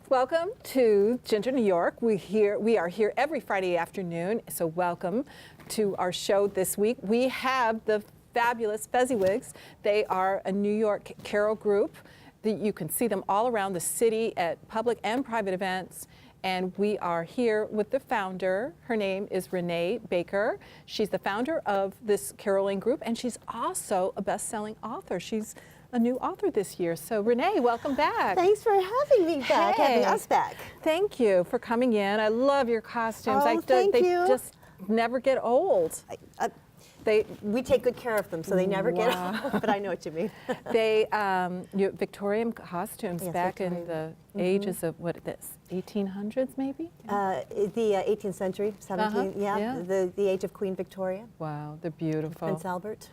Welcome to Ginger, New York. We are here every Friday afternoon, so welcome to our show this week. We have the fabulous Fezziwigs. They are a New York carol group. You can see them all around the city at public and private events. And we are here with the founder. Her name is Renee Baker. She's the founder of this caroling group, and she's also a best-selling author. She's a new author this year. So Renee, welcome back. Thanks for having me back, having us back. Thank you for coming in. I love your costumes. Oh, thank they you. just never get old. We take good care of them, so they never get old, but I know what you mean. They, Victorian costumes back Victorian. in the ages of, what, this, 1800s maybe? The 18th century, 17th, yeah. The age of Queen Victoria. Wow, they're beautiful. Prince Albert.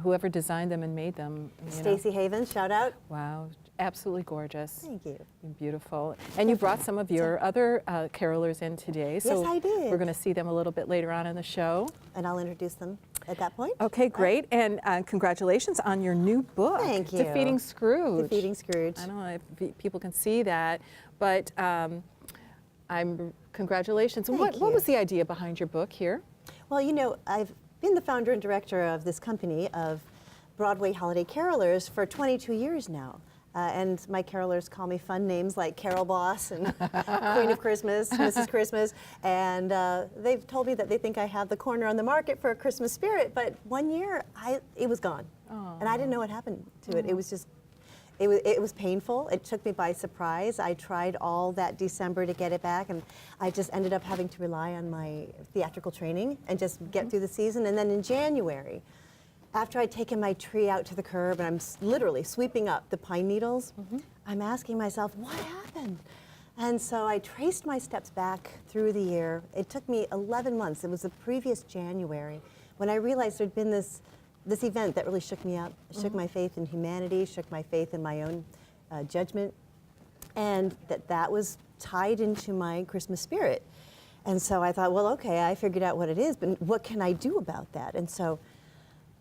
Whoever designed them and made them. Stacey Havens, shout out. Wow, absolutely gorgeous. Thank you. Beautiful. And you brought some of your other carolers in today. So Yes, I did. We're going to see them a little bit later on in the show. And I'll introduce them at that point. Okay, great. And congratulations on your new book. Thank you. Defeating Scrooge. Defeating Scrooge. I don't know if people can see that, but congratulations. Thank What you. was the idea behind your book here? Well, you know, I've been the founder and director of this company of Broadway Holiday Carolers for 22 years now. And my carolers call me fun names like Carol Boss and Queen of Christmas, Mrs. Christmas. And they've told me that they think I have the corner on the market for a Christmas spirit. But one year, it was gone. Aww. And I didn't know what happened to it. It was just, it was painful. It took me by surprise. I tried all that December to get it back, and I just ended up having to rely on my theatrical training and just get through the season. And then in January, after I'd taken my tree out to the curb and I'm literally sweeping up the pine needles, I'm asking myself, what happened? And so I traced my steps back through the year. It took me 11 months. It was the previous January when I realized there'd been this event that really shook me up, shook my faith in humanity, shook my faith in my own judgment, and that was tied into my Christmas spirit. And so I thought, well, okay, I figured out what it is, but what can I do about that? And so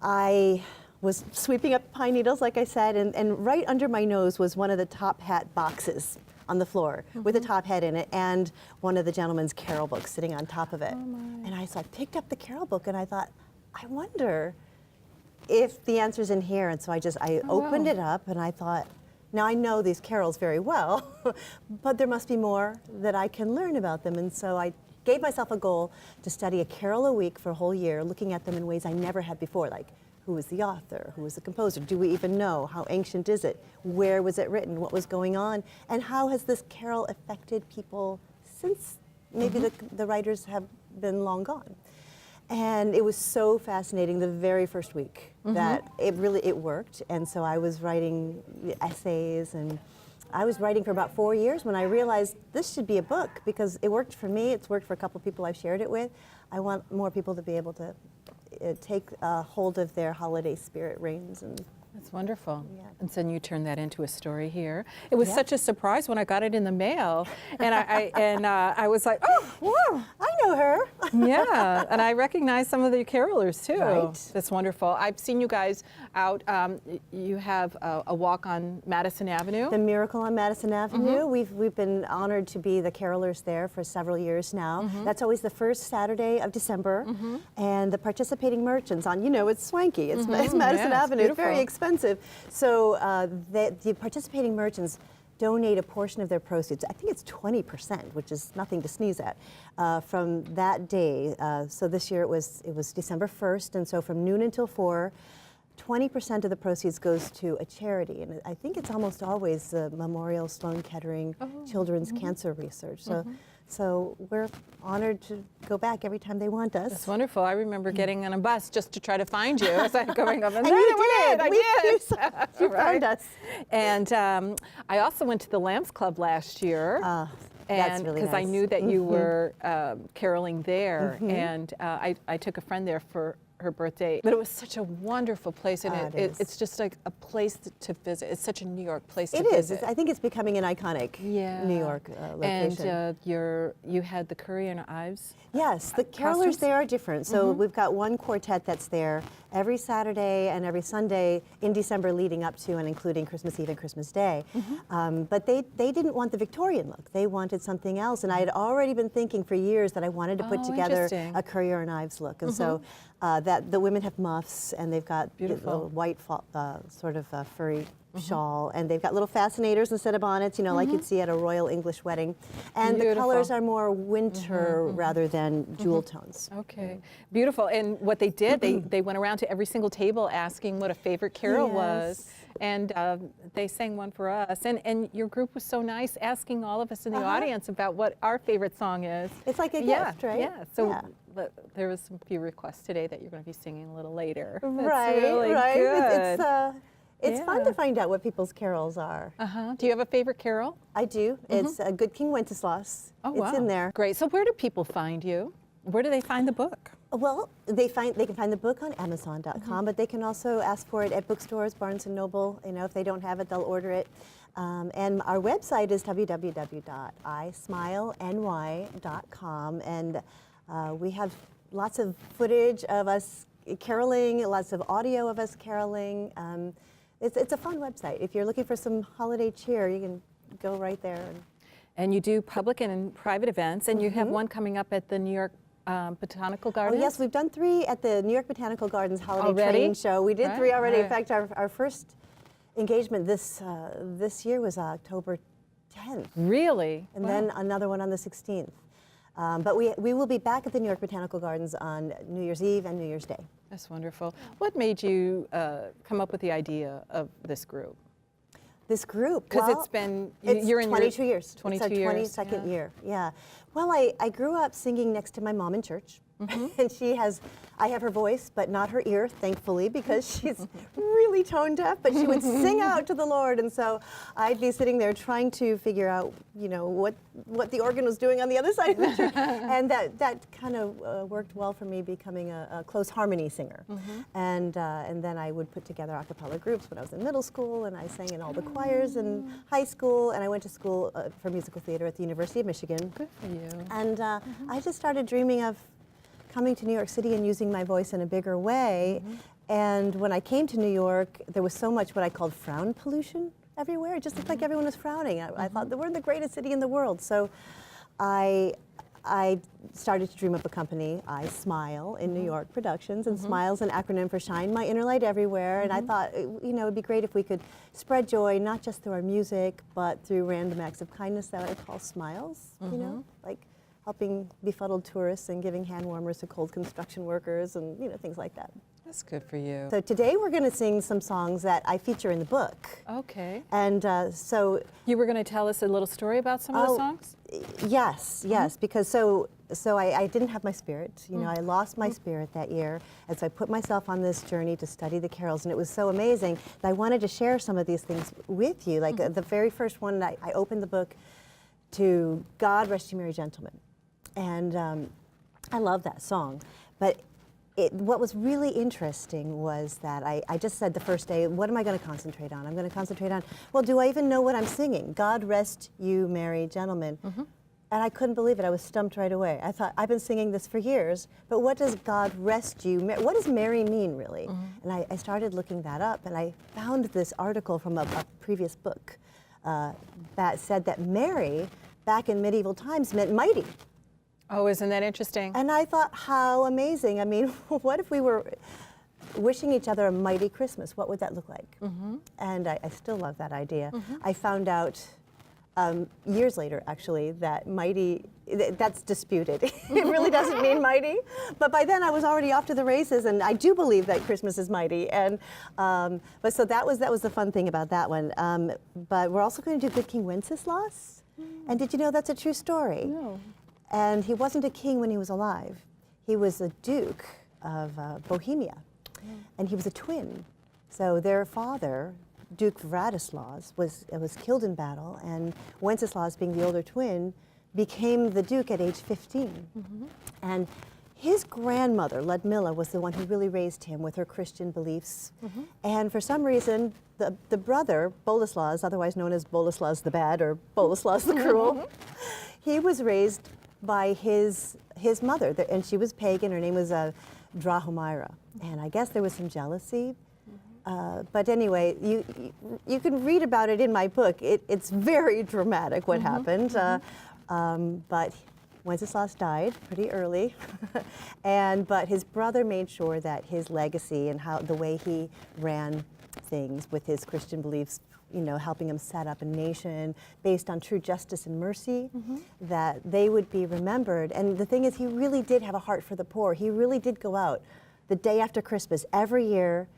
I was sweeping up pine needles, like I said, and right under my nose was one of the top hat boxes on the floor with a top hat in it, and one of the gentleman's carol books sitting on top of it. And so I picked up the carol book and I thought, I wonder if the answer's in here. And so I opened it up and I thought, now I know these carols very well, but there must be more that I can learn about them. And so I gave myself a goal to study a carol a week for a whole year, looking at them in ways I never had before, like who was the author, who was the composer, do we even know, how ancient is it, where was it written, what was going on, and how has this carol affected people since maybe the writers have been long gone. And it was so fascinating the very first week that it worked. And so I was writing essays, and I was writing for about 4 years when I realized this should be a book because it worked for me. It's worked for a couple of people I've shared it with. I want more people to be able to take hold of their holiday spirit reins. And That's wonderful. Yeah. And so you turned that into a story here. It was such a surprise when I got it in the mail, and I was like, oh, whoa. I know her. Yeah, and I recognize some of the carolers too. Right. That's wonderful. I've seen you guys out. You have a walk on Madison Avenue. The Miracle on Madison Avenue. We've been honored to be the carolers there for several years now. That's always the first Saturday of December, and the participating merchants on, it's swanky. It's Madison Avenue. It's very expensive. So the participating merchants donate a portion of their proceeds. I think it's 20%, which is nothing to sneeze at, from that day. So this year it was December 1st, and so from noon until 4, 20% of the proceeds goes to a charity, and I think it's almost always the Memorial Sloan Kettering Children's Cancer Research. So we're honored to go back every time they want us. That's wonderful. I remember getting on a bus just to try to find you as I'm going up. And you did. I did. You found us. And I also went to the Lambs Club last year. That's really because I nice. knew that you were caroling there, and I took a friend there for her birthday. But it was such a wonderful place, and It is. it's just like a place to visit. It's such a New York place to It is. visit. I think it's becoming an iconic New York location. And you had the Curry and Ives. Yes, the carolers costumes? there are different. So we've got one quartet that's there every Saturday and every Sunday in December leading up to and including Christmas Eve and Christmas Day. But they didn't want the Victorian look. They wanted something else. And I had already been thinking for years that I wanted to put together interesting. a Currier and Ives look. And so that the women have muffs and they've got a white sort of furry shawl, and they've got little fascinators instead of bonnets, you know, like you'd see at a Royal English wedding. And the colors are more winter rather than jewel tones. Okay, beautiful. And what they did, they went around to every single table asking what a favorite carol was. And they sang one for us. And your group was so nice, asking all of us in the audience about what our favorite song is. It's like a gift, right? Yeah, so there was some few requests today that you're going to be singing a little later. That's Right, really right. good. It's fun to find out what people's carols are. Do you have a favorite carol? I do. It's a Good King Wenceslas. Oh, wow. It's in there. Great. So where do people find you? Where do they find the book? Well, they can find the book on Amazon.com, but they can also ask for it at bookstores, Barnes & Noble. You know, if they don't have it, they'll order it. And our website is www.ismileny.com, and we have lots of footage of us caroling, lots of audio of us caroling. It's a fun website. If you're looking for some holiday cheer, you can go right there. And you do public and private events, and you have one coming up at the New York Botanical Gardens? Oh, yes, we've done 3 at the New York Botanical Gardens Holiday Already? Train Show. We did 3 already. Right. In fact, our first engagement this year was October 10th. Really? And then another one on the 16th. But we will be back at the New York Botanical Gardens on New Year's Eve and New Year's Day. That's wonderful. What made you come up with the idea of this group? This group? Because well, it's been, it's you're in 22 years. 22 it's our years. 22nd year, yeah. Well, I grew up singing next to my mom in church. And I have her voice, but not her ear, thankfully, because she's really tone deaf, but she would sing out to the Lord. And so I'd be sitting there trying to figure out, you know, what the organ was doing on the other side of the church. And that kind of worked well for me, becoming a close harmony singer. And then I would put together a cappella groups when I was in middle school, and I sang in all the choirs in high school, and I went to school for musical theater at the University of Michigan. Good for you. And I just started dreaming of coming to New York City and using my voice in a bigger way. And when I came to New York, there was so much what I called frown pollution everywhere. It just looked like everyone was frowning. I thought that we're the greatest city in the world. So I started to dream up a company, I Smile, in New York Productions, and Smile's an acronym for Shine My Inner Light Everywhere. And I thought, you know, it'd be great if we could spread joy, not just through our music, but through random acts of kindness that I call smiles, you know, like helping befuddled tourists and giving hand warmers to cold construction workers and, you know, things like that. That's good for you. So today we're going to sing some songs that I feature in the book. Okay. And so... You were going to tell us a little story about some of the songs? Yes, because so I didn't have my spirit. You know, I lost my spirit that year, and so I put myself on this journey to study the carols, and it was so amazing that I wanted to share some of these things with you. Like the very first one, I opened the book to God Rest You Merry Gentlemen. And I love that song. But what was really interesting was that I just said the first day, what am I going to concentrate on? I'm going to concentrate on, well, do I even know what I'm singing? God Rest You Merry Gentlemen. And I couldn't believe it. I was stumped right away. I thought, I've been singing this for years, but what does God rest you? What does Mary mean, really? And I started looking that up, and I found this article from a previous book that said that Mary, back in medieval times, meant mighty. Oh, isn't that interesting? And I thought, how amazing. I mean, what if we were wishing each other a mighty Christmas? What would that look like? And I still love that idea. I found out years later, actually, that mighty, that's disputed. It really doesn't mean mighty. But by then I was already off to the races, and I do believe that Christmas is mighty. And but so that was the fun thing about that one. But we're also going to do Good King Wenceslas. And did you know that's a true story? No. And he wasn't a king when he was alive. He was a duke of Bohemia, and he was a twin. So their father, Duke Vladislaus, was killed in battle, and Wenceslas, being the older twin, became the duke at age 15. And His grandmother, Ludmilla, was the one who really raised him with her Christian beliefs. And for some reason, the brother, Boleslaus, otherwise known as Boleslaus the Bad or Boleslaus the Cruel, he was raised by his mother, and she was pagan. Her name was Drahomira. And I guess there was some jealousy. But anyway, you can read about it in my book. It's very dramatic what happened. But Wenceslaus died pretty early, but his brother made sure that his legacy and the way he ran things with his Christian beliefs, helping him set up a nation based on true justice and mercy, that they would be remembered. And the thing is, he really did have a heart for the poor. He really did go out the day after Christmas every year,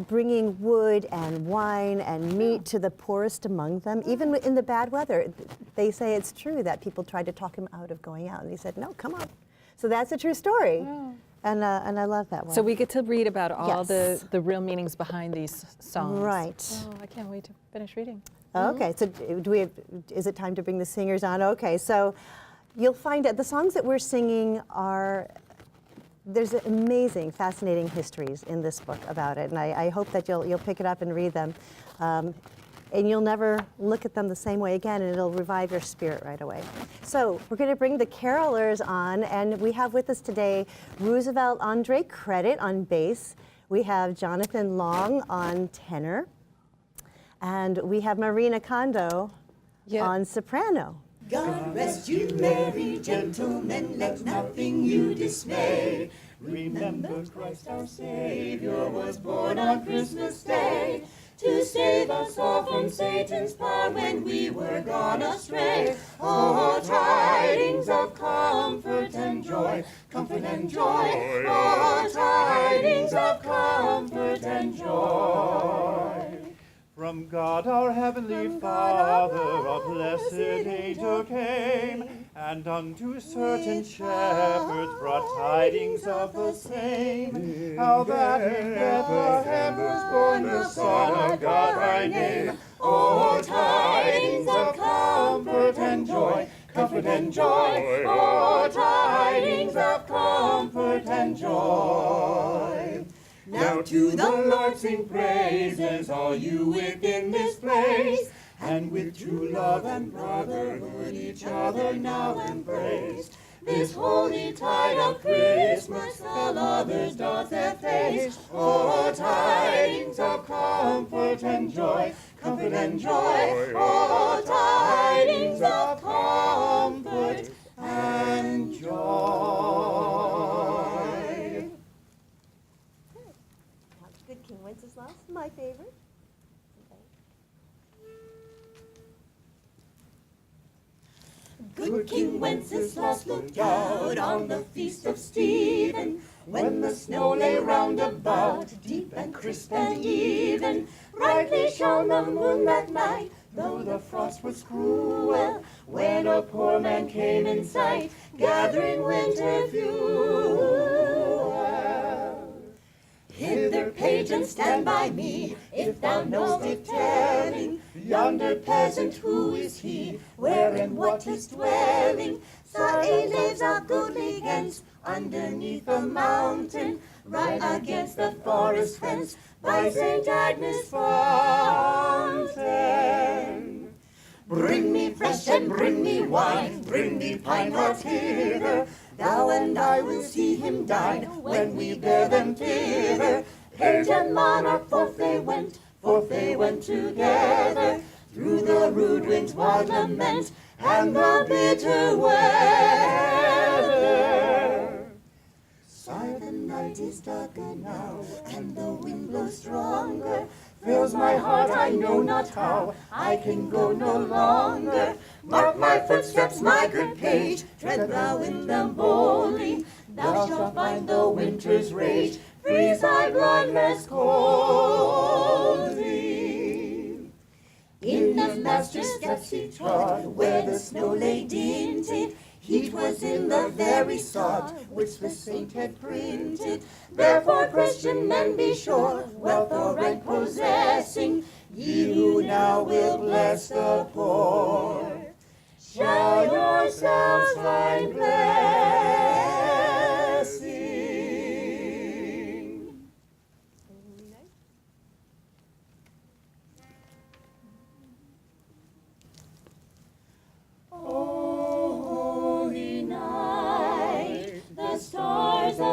bringing wood and wine and meat to the poorest among them, even in the bad weather. They say it's true that people tried to talk him out of going out, and he said, "No, come on." So that's a true story, and I love that one. So we get to read about all Yes. the real meanings behind these songs. Right. Oh, I can't wait to finish reading. Okay, so is it time to bring the singers on? Okay, so you'll find that the songs that we're singing there's amazing, fascinating histories in this book about it, and I hope that you'll pick it up and read them. And you'll never look at them the same way again, and it'll revive your spirit right away. So we're going to bring the carolers on, and we have with us today Roosevelt Andre Credit on bass. We have Jonathan Long on tenor, and we have Marina Kondo on soprano. God rest you, merry gentlemen, let nothing you dismay. Remember Christ our Savior was born on Christmas Day to save us all from Satan's power when we were gone astray. Oh, tidings of comfort and joy, comfort and joy. Oh, tidings of comfort and joy. From God our heavenly Father a blessed angel came, and unto certain shepherds brought tidings of the same, how that in Bethlehem was born the Son of God by name. Oh, tidings of comfort and joy, comfort and joy. Oh, tidings of comfort and joy. Now to the Lord sing praises, all you within this place, and with true love and brotherhood each other now embrace. This holy tide of Christmas all others doth efface. Oh, tidings of comfort and joy, comfort and joy. Oh, tidings of comfort and joy. Good King Wenceslas, my favorite. Good King Wenceslas looked out on the feast of Stephen, when the snow lay round about, deep and crisp and even. Brightly shone the moon that night, though the frost was cruel, when a poor man came in sight, gathering winter fuel. Hither, page, and stand by me, if thou know'st it telling, yonder peasant, who is he, where and what his dwelling? Sir, he lives a goodly gens, underneath the mountain, right against the forest fence, by St. Agnes' fountain. Bring me fresh and bring me wine, bring me pine nuts hither, thou and I will see him dine, when we bear them thither. Page and monarch forth they went together, through the rude wind's wild lament, and the bitter weather. Sigh, the night is darker now, and the wind blows stronger, fills my heart, I know not how, I can go no longer. Mark my footsteps, my good page, tread thou in them boldly, thou shalt find the winter's rage, freeze thy bloodless coldly. In the master's steps he trod, where the snow lay dinted, heat was in the very sod, which the saint had printed. Therefore, Christian men, be sure, wealth or rank possessing, ye who now will bless the poor, shall yourselves find blessing.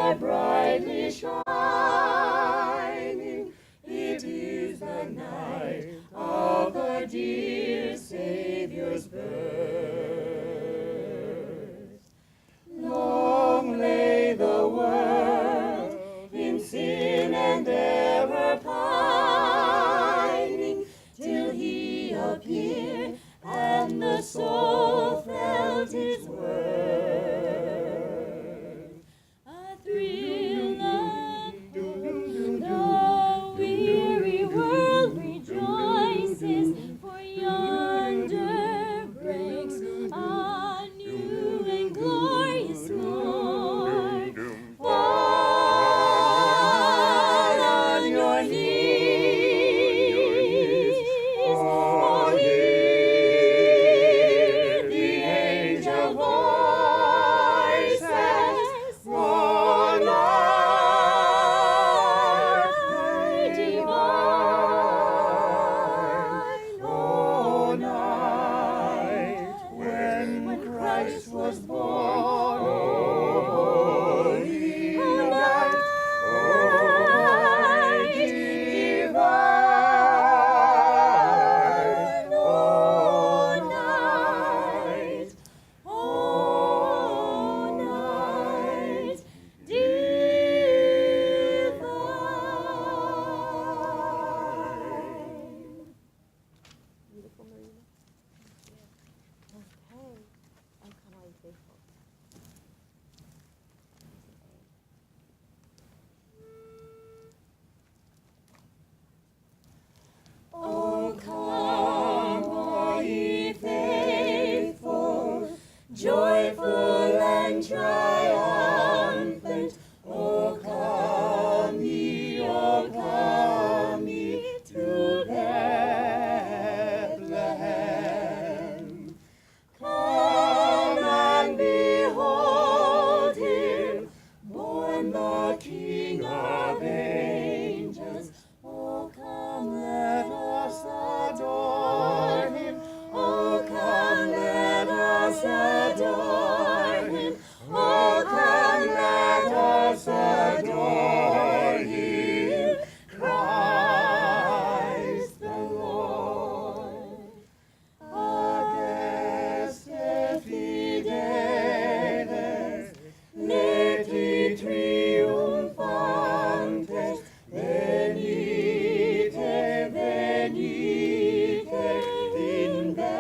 are brightly shining. It is the night of the dear Savior's birth. Long lay the world in sin and ever pining, till he appeared and the soul felt his word. A thrill of hope, the weary world rejoices, for yonder breaks a new and glorious morn. Fall on your knees, oh, hear the angel voices, one earth divine. Oh, night when Christ was born, oh, holy night, oh, divine. Oh, night, oh, night divine. Beautiful, Marina. Okay. Oh, come on, faithful. Oh, come, all ye faithful, joyful and triumphant. Oh, come ye to Bethlehem. Come and behold him, born the King of angels. Oh, come, let us adore him. Oh, come, let us adore him. Oh, come, let us adore him. Christ the Lord. Adeste fideles, leti triumphantes, venite, venite in Bethlehem.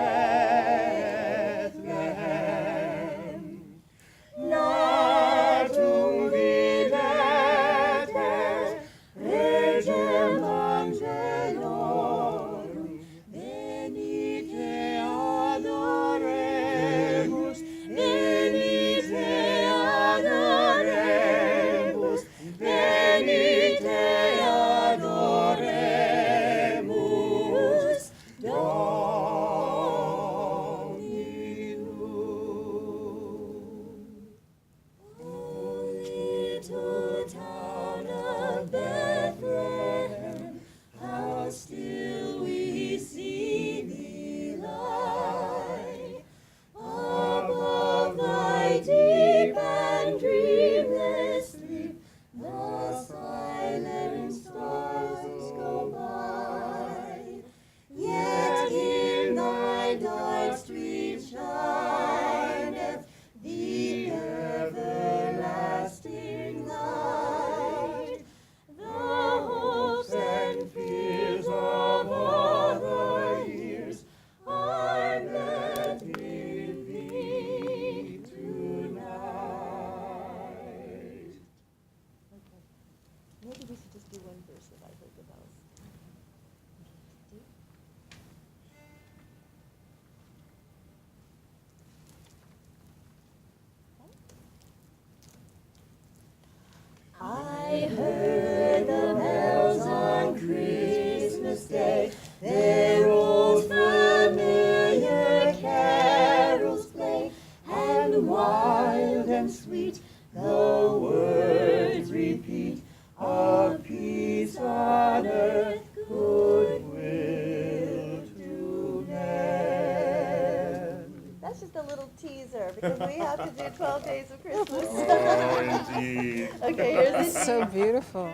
Natum videtes, regem angelorum, venite adoremus, venite adoremus, venite adoremus, Dominum. O little town of Bethlehem, how still we see thee lie. Above thy deep and dreamless sleep, the silent stars go by. Yet in thy dark street shineth the everlasting light. The hopes and fears of other years are met in thee tonight. Okay. Maybe we should just do one verse of I Heard the Bells. I heard the bells on Christmas Day. Their old familiar carols play, and wild and sweet the words repeat of peace on earth, goodwill to men. That's just a little teaser Because we have to do 12 days of Christmas. Oh, indeed. Okay, here's the So beautiful.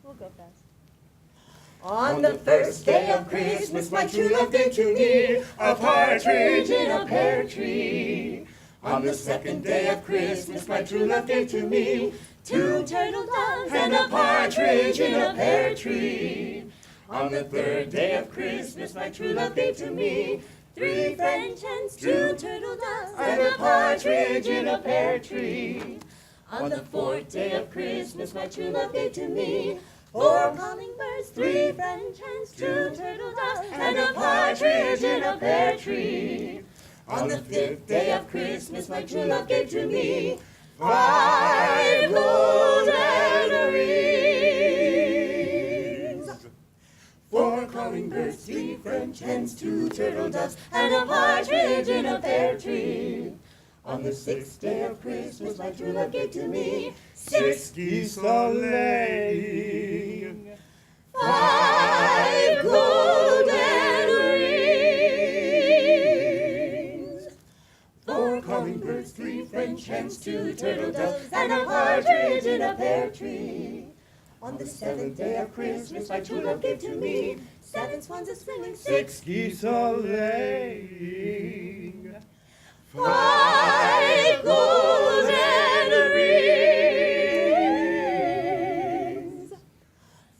We'll go fast. On the first day of Christmas, my true love gave to me a partridge in a pear tree. On the second day of Christmas, my true love gave to me 2 turtle doves and a partridge in a pear tree. On the third day of Christmas, my true love gave to me 3 French hens, 2 turtle doves, and a partridge in a pear tree. On the fourth day of Christmas, my true love gave to me 4 calling birds, 3 French hens, 2 turtle doves, and a partridge in a pear tree. On the fifth day of Christmas, my true love gave to me 5 golden rings. 4 calling birds, 3 French hens, 2 turtle doves, and a partridge in a pear tree. On the sixth day of Christmas, my true love gave to me 6 geese a-laying, 5 golden rings. 4 calling birds, 3 French hens, 2 turtle doves, and a partridge in a pear tree. On the seventh day of Christmas, my true love gave to me 7 swans a-swimming, 6 geese a-laying, 5 golden rings.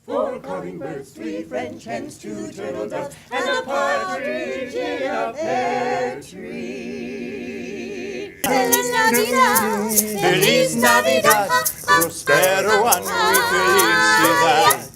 4 calling birds, 3 French hens, 2 turtle doves, and a partridge in a pear tree. Feliz Navidad, Feliz Navidad, prospero año y felicidad.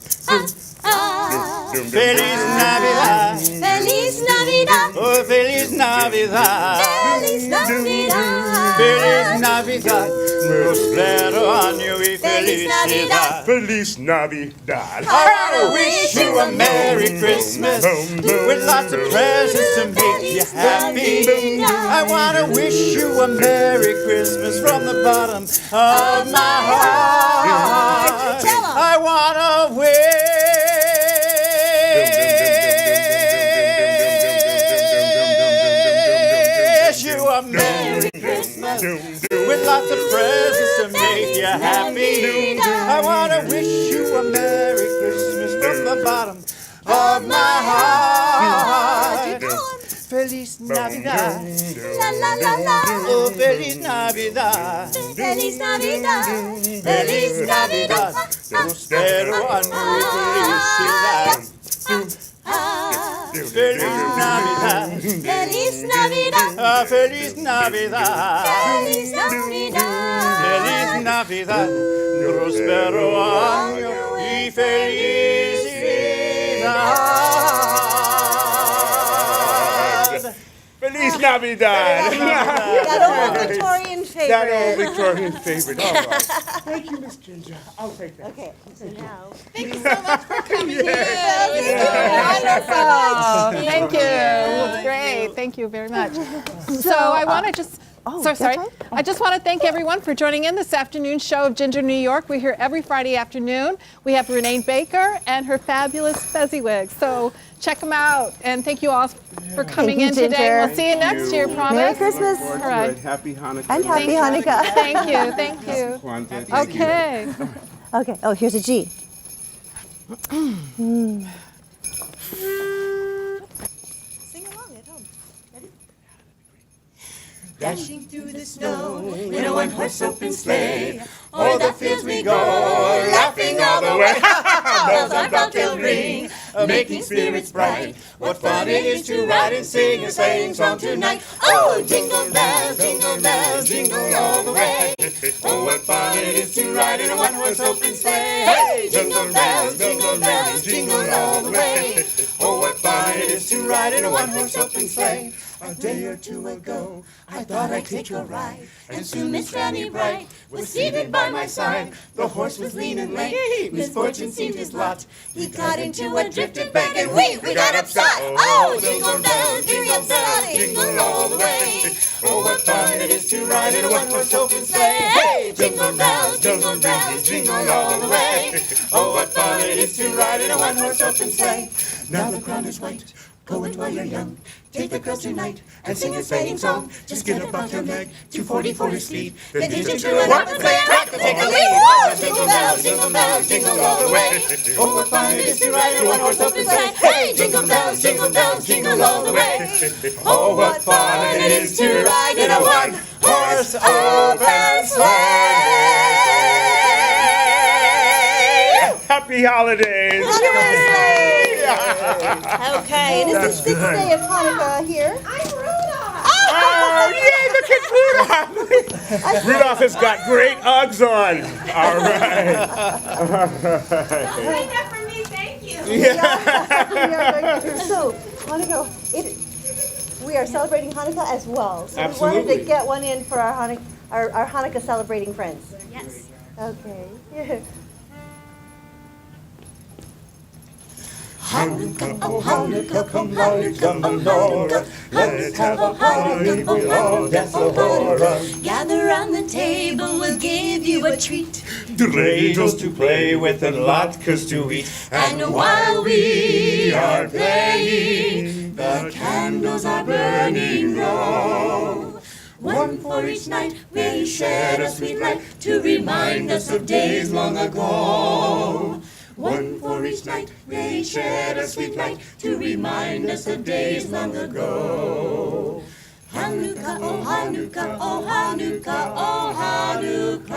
Feliz Navidad, Feliz Navidad, oh feliz Navidad. Feliz Navidad, Feliz Navidad, prospero año y felicidad. Feliz Navidad. I wanna wish you a Merry Christmas with lots of presents to make you happy. I wanna wish you a Merry Christmas from the bottom of my heart. I wanna wish you a Merry Christmas with lots of presents to make you happy. I wanna wish you a Merry Christmas from the bottom of my heart. Feliz Navidad, la la la la, oh Feliz Navidad, Feliz Navidad, Feliz Navidad, prospero año y felicidad. Feliz Navidad, Feliz Navidad, ah, Feliz Navidad, Feliz Navidad, Feliz Navidad, prospero año y felicidad. Feliz Navidad. that old Victorian favorite. That old Victorian favorite. All right. Thank you, Miss Ginger. I'll take that. Okay, so now. Thank you so much for coming in. Wonderful. Thank you. It was great. Thank you very much. So I want to just. Sorry. I just want to thank everyone for joining in this afternoon's show of Ginger New York. We're here every Friday afternoon. We have Renee Baker and her fabulous Fezziwigs. So check them out. And thank you all for coming you, in today. Ginger. We'll see you next year, promise. Merry Christmas. All right. Happy Hanukkah. And happy Hanukkah. Thank you. Thank you. Kwanzaa. Okay. Okay, oh, here's a G. Sing along at home. Ready? Dashing through the snow in a one-horse open sleigh. O'er the fields we go, laughing all the way. Bells on bobtail ring, making spirits bright. What fun it is to ride and sing a sleighing song tonight. Oh, jingle bells, jingle all the way. Oh, what fun it is to ride in a one-horse open sleigh. Hey, jingle bells, jingle all the way. Oh, what fun it is to ride in a one-horse open sleigh. A day or two ago, I thought I'd take a ride, and soon Miss Fanny Bright was seated by my side. The horse was lean and lame, misfortune seemed his lot. He got into a drifted bank, and we got upset. Oh, jingle bells, jingle all the way. Oh, what fun it is to ride in a one-horse open sleigh. Hey, jingle bells, jingle all the way. Oh, what fun it is to ride in a one-horse open sleigh. Now the ground is white Go it while you're young. Take the girls tonight and sing a sleighing song. Just get up off your leg, 240 for his speed. Then hitch it to an open sleigh track to take a lead. Oh, jingle bells, jingle all the way. Oh, what fun it is to ride a one-horse open sleigh. Hey, jingle bells, jingle all the way. Oh, what fun it is to ride in a one-horse open sleigh. Happy holidays! Okay, it is the sixth day of Hanukkah here. Oh, yay, look at Rudolph! Rudolph has got great Uggs on. All right. Take that from me, thank you. We are going to, so, Hanukkah, we are celebrating Hanukkah as well. So we wanted Absolutely. to get one in for our Hanukkah celebrating friends. Yes. Okay. Hanukkah, oh Hanukkah, come light the menorah. Let's have a party, we'll all dance the hora. Gather round the table, we'll give you a treat. Dreidels to play with and latkes to eat. And while we are playing, the candles are burning low. One for each night, we shed a sweet light to remind us of days long ago. One for each night, they shed a sweet light to remind us of days long ago. Hanukkah, oh Hanukkah, oh Hanukkah, oh Hanukkah.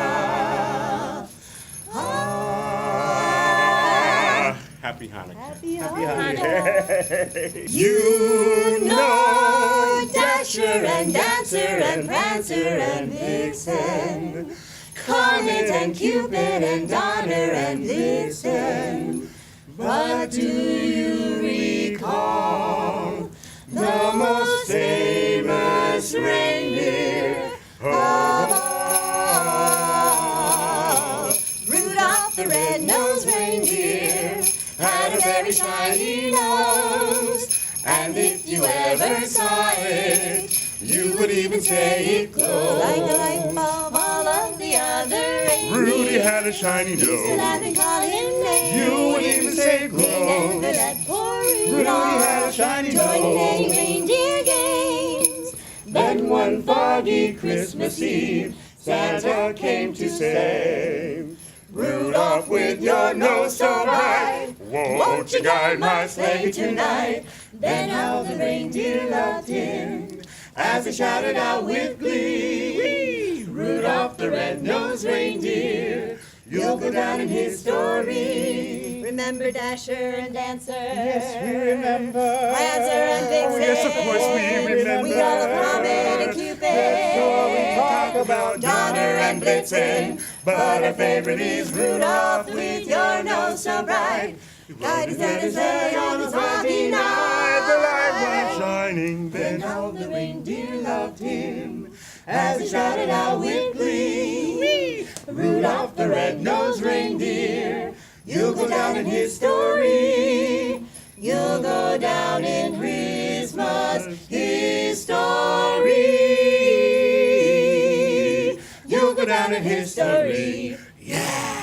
Ah. Happy Hanukkah. Happy Hanukkah. You know Dasher and Dancer and Prancer and Vixen, Comet and Cupid and Donner and Blitzen. But do you recall the most famous reindeer of all? Rudolph the red-nosed reindeer had a very shiny nose, and if you ever saw it, you would even say it glowed like a light bulb. All of the other reindeer, Rudy had a shiny used to laugh nose. and call him names. You would even say They glow. never let poor Rudy had a Rudolph shiny join in any nose. reindeer games. Then one foggy Christmas Eve, Santa came to say, Rudolph, with your nose so bright, won't you guide my sleigh tonight? Then how the reindeer loved him as they shouted out with glee, Rudolph the red-nosed reindeer, you'll go down in history. Remember Dasher and Dancer? Yes, we remember. Prancer and Vixen. Oh, yes, of course we remember. We all love Comet and Cupid. Sure, we talk about Donner and Blitzen, but our favorite is Rudolph with your nose so bright. Guide his head and sleigh on his foggy The light was night. shining Then then. how the reindeer loved him as he shouted out with glee, Rudolph the red-nosed reindeer, you'll go down in history. You'll go down in Christmas history. You'll go down in history. Yeah.